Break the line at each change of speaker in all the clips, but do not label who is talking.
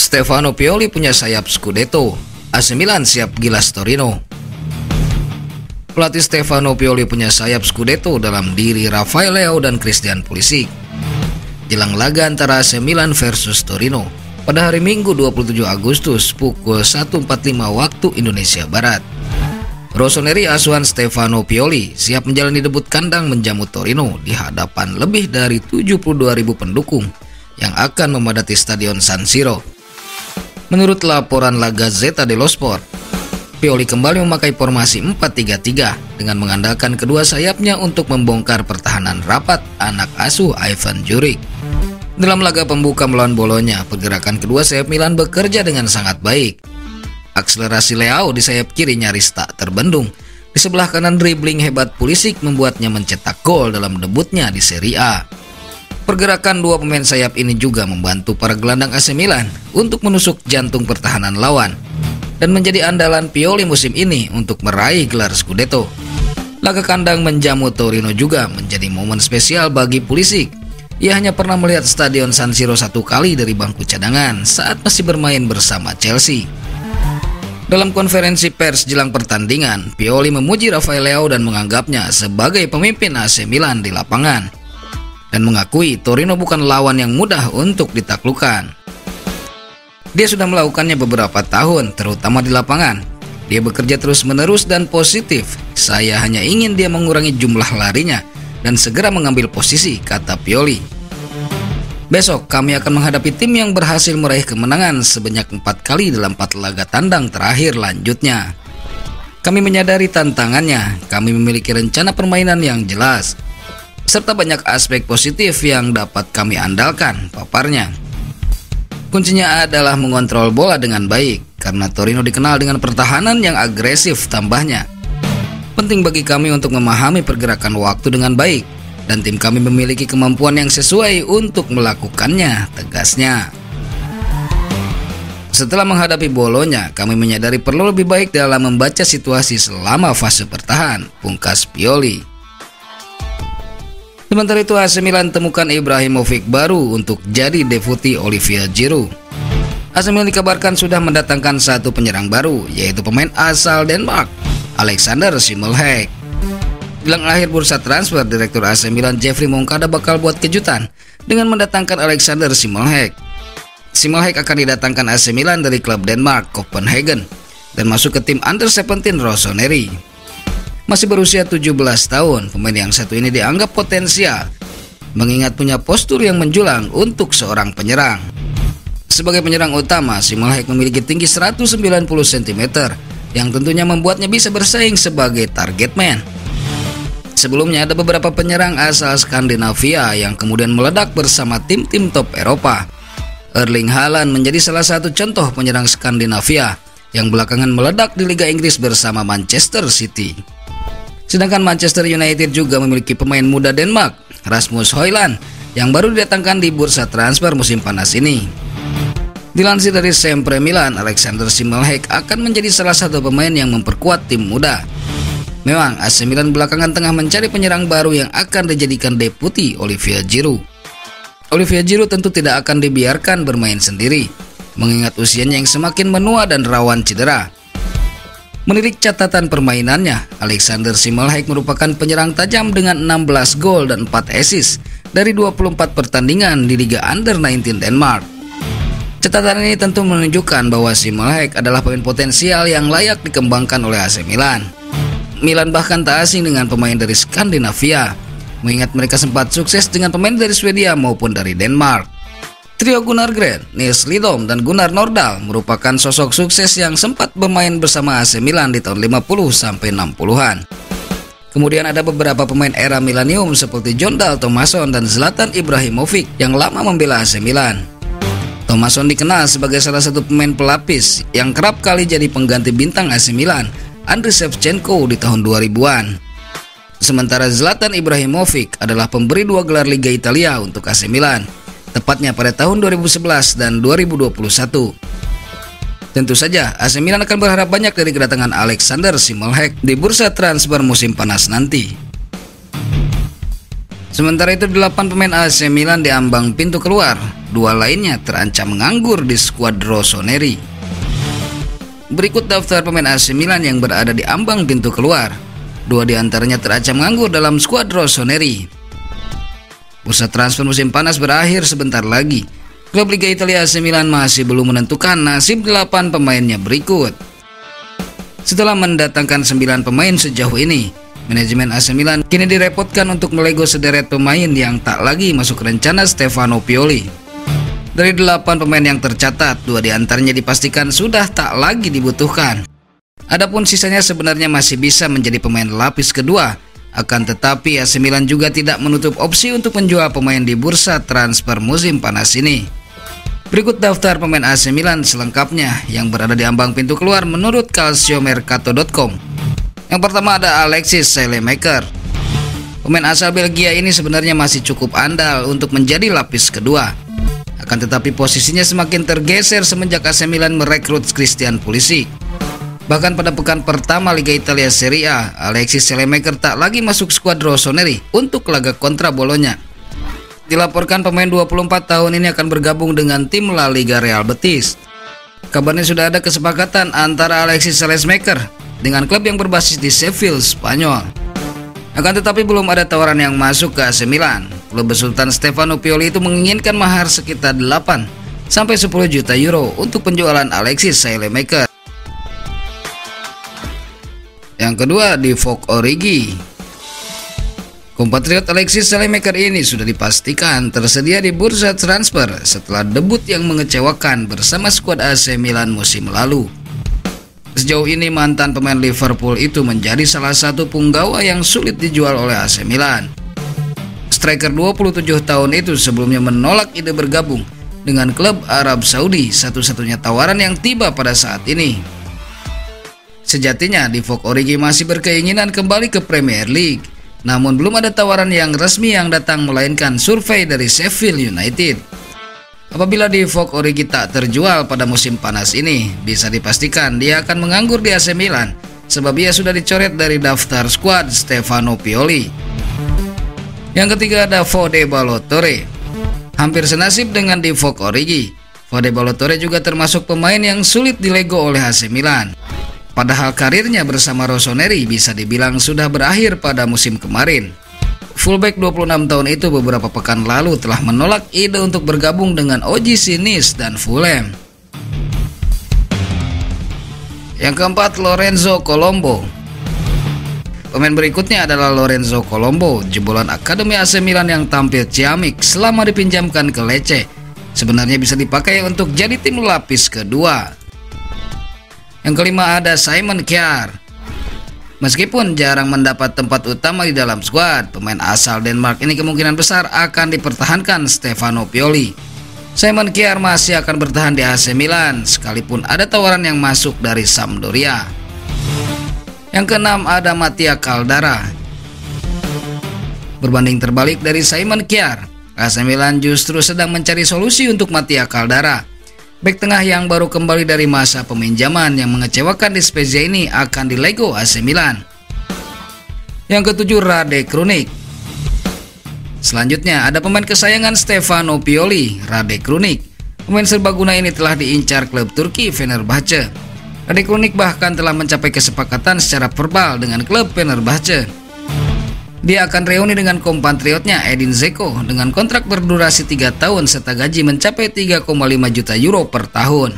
Stefano Pioli punya sayap Scudetto, AC Milan siap gilas Torino. Pelatih Stefano Pioli punya sayap Scudetto dalam diri Rafael Leao dan Christian Pulisic. Jelang laga antara AC Milan versus Torino pada hari Minggu 27 Agustus pukul 1.45 waktu Indonesia Barat. Rossoneri asuhan Stefano Pioli siap menjalani debut kandang menjamu Torino di hadapan lebih dari 72.000 pendukung yang akan memadati Stadion San Siro. Menurut laporan La Gazzetta dello Sport, Pioli kembali memakai formasi 4-3-3 dengan mengandalkan kedua sayapnya untuk membongkar pertahanan rapat anak asuh Ivan Juric. Dalam laga pembuka melawan Bolonya, pergerakan kedua sayap Milan bekerja dengan sangat baik. Akselerasi Leao di sayap kiri nyaris tak terbendung. Di sebelah kanan dribbling hebat Pulisic membuatnya mencetak gol dalam debutnya di Serie A. Pergerakan dua pemain sayap ini juga membantu para gelandang AC Milan untuk menusuk jantung pertahanan lawan dan menjadi andalan Pioli musim ini untuk meraih gelar Scudetto. Laga kandang menjamu Torino juga menjadi momen spesial bagi Pulisic. Ia hanya pernah melihat Stadion San Siro satu kali dari bangku cadangan saat masih bermain bersama Chelsea. Dalam konferensi pers jelang pertandingan, Pioli memuji Rafael Leao dan menganggapnya sebagai pemimpin AC Milan di lapangan, dan mengakui Torino bukan lawan yang mudah untuk ditaklukkan. Dia sudah melakukannya beberapa tahun, terutama di lapangan. Dia bekerja terus-menerus dan positif. Saya hanya ingin dia mengurangi jumlah larinya dan segera mengambil posisi, kata Pioli. Besok kami akan menghadapi tim yang berhasil meraih kemenangan sebanyak 4 kali dalam 4 laga tandang terakhir, lanjutnya. Kami menyadari tantangannya, kami memiliki rencana permainan yang jelas, serta banyak aspek positif yang dapat kami andalkan, paparnya. Kuncinya adalah mengontrol bola dengan baik, karena Torino dikenal dengan pertahanan yang agresif, tambahnya. Penting bagi kami untuk memahami pergerakan waktu dengan baik, dan tim kami memiliki kemampuan yang sesuai untuk melakukannya, tegasnya. Setelah menghadapi Bolonya, kami menyadari perlu lebih baik dalam membaca situasi selama fase bertahan, pungkas Pioli. Sementara itu AC Milan temukan Ibrahimovic baru untuk jadi deputi Olivier Giroud. AC Milan dikabarkan sudah mendatangkan satu penyerang baru, yaitu pemain asal Denmark, Alexander Schimmelheck. Jelang akhir bursa transfer, Direktur AC Milan Jeffrey Moncada bakal buat kejutan dengan mendatangkan Alexander Schimmelheck. Schimmelheck akan didatangkan AC Milan dari klub Denmark, Copenhagen, dan masuk ke tim Under-17 Rossoneri. Masih berusia 17 tahun, pemain yang satu ini dianggap potensial, mengingat punya postur yang menjulang untuk seorang penyerang. Sebagai penyerang utama, Schimmelheck memiliki tinggi 190 cm, yang tentunya membuatnya bisa bersaing sebagai target man. Sebelumnya ada beberapa penyerang asal Skandinavia yang kemudian meledak bersama tim-tim top Eropa. Erling Haaland menjadi salah satu contoh penyerang Skandinavia yang belakangan meledak di Liga Inggris bersama Manchester City. Sedangkan Manchester United juga memiliki pemain muda Denmark, Rasmus Højlund, yang baru didatangkan di bursa transfer musim panas ini. Dilansir dari Sempre Milan, Alexander Schimmelheck akan menjadi salah satu pemain yang memperkuat tim muda. Memang AC Milan belakangan tengah mencari penyerang baru yang akan dijadikan deputi Olivier Giroud. Olivier Giroud tentu tidak akan dibiarkan bermain sendiri, mengingat usianya yang semakin menua dan rawan cedera. Menilik catatan permainannya, Alexander Schimmelheck merupakan penyerang tajam dengan 16 gol dan 4 assist dari 24 pertandingan di Liga Under-19 Denmark. Catatan ini tentu menunjukkan bahwa Schimmelheck adalah pemain potensial yang layak dikembangkan oleh AC Milan. Milan bahkan tak asing dengan pemain dari Skandinavia, mengingat mereka sempat sukses dengan pemain dari Swedia maupun dari Denmark. Trio Gunnar Gren, Niels Lidom, dan Gunnar Nordahl merupakan sosok sukses yang sempat bermain bersama AC Milan di tahun 50-60-an. Kemudian ada beberapa pemain era Millennium seperti Jon Dahl Tomasson dan Zlatan Ibrahimovic yang lama membela AC Milan. Tomasson dikenal sebagai salah satu pemain pelapis yang kerap kali jadi pengganti bintang AC Milan, Andriy Shevchenko, di tahun 2000-an. Sementara Zlatan Ibrahimovic adalah pemberi 2 gelar Liga Italia untuk AC Milan, tepatnya pada tahun 2011 dan 2021. Tentu saja AC Milan akan berharap banyak dari kedatangan Alexander Schimmelheck di bursa transfer musim panas nanti. Sementara itu 8 pemain AC Milan diambang pintu keluar, 2 lainnya terancam menganggur di skuad rossoneri. Berikut daftar pemain AC Milan yang berada di ambang pintu keluar, 2 diantaranya terancam menganggur dalam skuad rossoneri. Bursa transfer musim panas berakhir sebentar lagi. Klub Liga Italia AC Milan masih belum menentukan nasib 8 pemainnya berikut. Setelah mendatangkan 9 pemain sejauh ini, manajemen AC Milan kini direpotkan untuk melego sederet pemain yang tak lagi masuk rencana Stefano Pioli. Dari 8 pemain yang tercatat, 2 diantaranya dipastikan sudah tak lagi dibutuhkan. Adapun sisanya sebenarnya masih bisa menjadi pemain lapis kedua. Akan tetapi AC Milan juga tidak menutup opsi untuk menjual pemain di bursa transfer musim panas ini. Berikut daftar pemain AC Milan selengkapnya yang berada di ambang pintu keluar menurut calciomercato.com. Yang pertama ada Alexis Saelemaekers. Pemain asal Belgia ini sebenarnya masih cukup andal untuk menjadi lapis kedua. Akan tetapi posisinya semakin tergeser semenjak AC Milan merekrut Christian Pulisic. Bahkan pada pekan pertama Liga Italia Serie A, Alexis Saelemaekers tak lagi masuk skuad rossoneri untuk laga kontra Bologna. Dilaporkan pemain 24 tahun ini akan bergabung dengan tim La Liga Real Betis. Kabarnya sudah ada kesepakatan antara Alexis Saelemaekers dengan klub yang berbasis di Seville, Spanyol. Akan tetapi belum ada tawaran yang masuk ke AC Milan. Klub besultan Stefano Pioli itu menginginkan mahar sekitar 8 sampai 10 juta euro untuk penjualan Alexis Saelemaekers. Yang kedua, Divock Origi. Kompatriot Alexis Saelemaekers ini sudah dipastikan tersedia di bursa transfer setelah debut yang mengecewakan bersama skuad AC Milan musim lalu. Sejauh ini mantan pemain Liverpool itu menjadi salah satu punggawa yang sulit dijual oleh AC Milan. Striker 27 tahun itu sebelumnya menolak ide bergabung dengan klub Arab Saudi, satu-satunya tawaran yang tiba pada saat ini. Sejatinya Divock Origi masih berkeinginan kembali ke Premier League, namun belum ada tawaran yang resmi yang datang melainkan survei dari Sheffield United. Apabila Divock Origi tak terjual pada musim panas ini, bisa dipastikan dia akan menganggur di AC Milan sebab ia sudah dicoret dari daftar skuad Stefano Pioli. Yang ketiga ada Fode Ballo-Touré. Hampir senasib dengan Divock Origi, Fode Ballo-Touré juga termasuk pemain yang sulit dilego oleh AC Milan. Padahal karirnya bersama rossoneri bisa dibilang sudah berakhir pada musim kemarin. Fullback 26 tahun itu beberapa pekan lalu telah menolak ide untuk bergabung dengan OGC Nice dan Fulham. Yang keempat, Lorenzo Colombo. Pemain berikutnya adalah Lorenzo Colombo, jebolan Akademi AC Milan yang tampil ciamik selama dipinjamkan ke Lecce. Sebenarnya bisa dipakai untuk jadi tim lapis kedua. Yang kelima ada Simon Kjær. Meskipun jarang mendapat tempat utama di dalam skuad, pemain asal Denmark ini kemungkinan besar akan dipertahankan Stefano Pioli. Simon Kjær masih akan bertahan di AC Milan sekalipun ada tawaran yang masuk dari Sampdoria. Yang keenam ada Mattia Caldara. Berbanding terbalik dari Simon Kjær, AC Milan justru sedang mencari solusi untuk Mattia Caldara. Bek tengah yang baru kembali dari masa peminjaman yang mengecewakan di Spezia ini akan dilego AC Milan. Yang ketujuh, Rade Krunic. Selanjutnya ada pemain kesayangan Stefano Pioli, Rade Krunic. Pemain serbaguna ini telah diincar klub Turki Fenerbahce. Rade Krunic bahkan telah mencapai kesepakatan secara verbal dengan klub Fenerbahce. Dia akan reuni dengan kompatriotnya Edin Dzeko dengan kontrak berdurasi 3 tahun serta gaji mencapai 3,5 juta euro per tahun.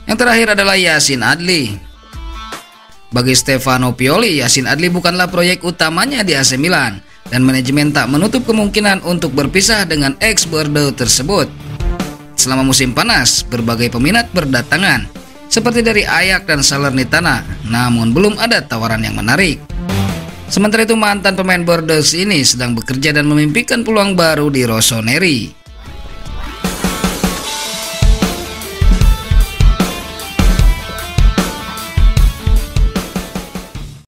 Yang terakhir adalah Yacine Adli. Bagi Stefano Pioli, Yacine Adli bukanlah proyek utamanya di AC Milan dan manajemen tak menutup kemungkinan untuk berpisah dengan ex-Bordeaux tersebut. Selama musim panas, berbagai peminat berdatangan seperti dari Ajax dan Salernitana, namun belum ada tawaran yang menarik. Sementara itu mantan pemain Bordeaux ini sedang bekerja dan memimpikan peluang baru di rossoneri.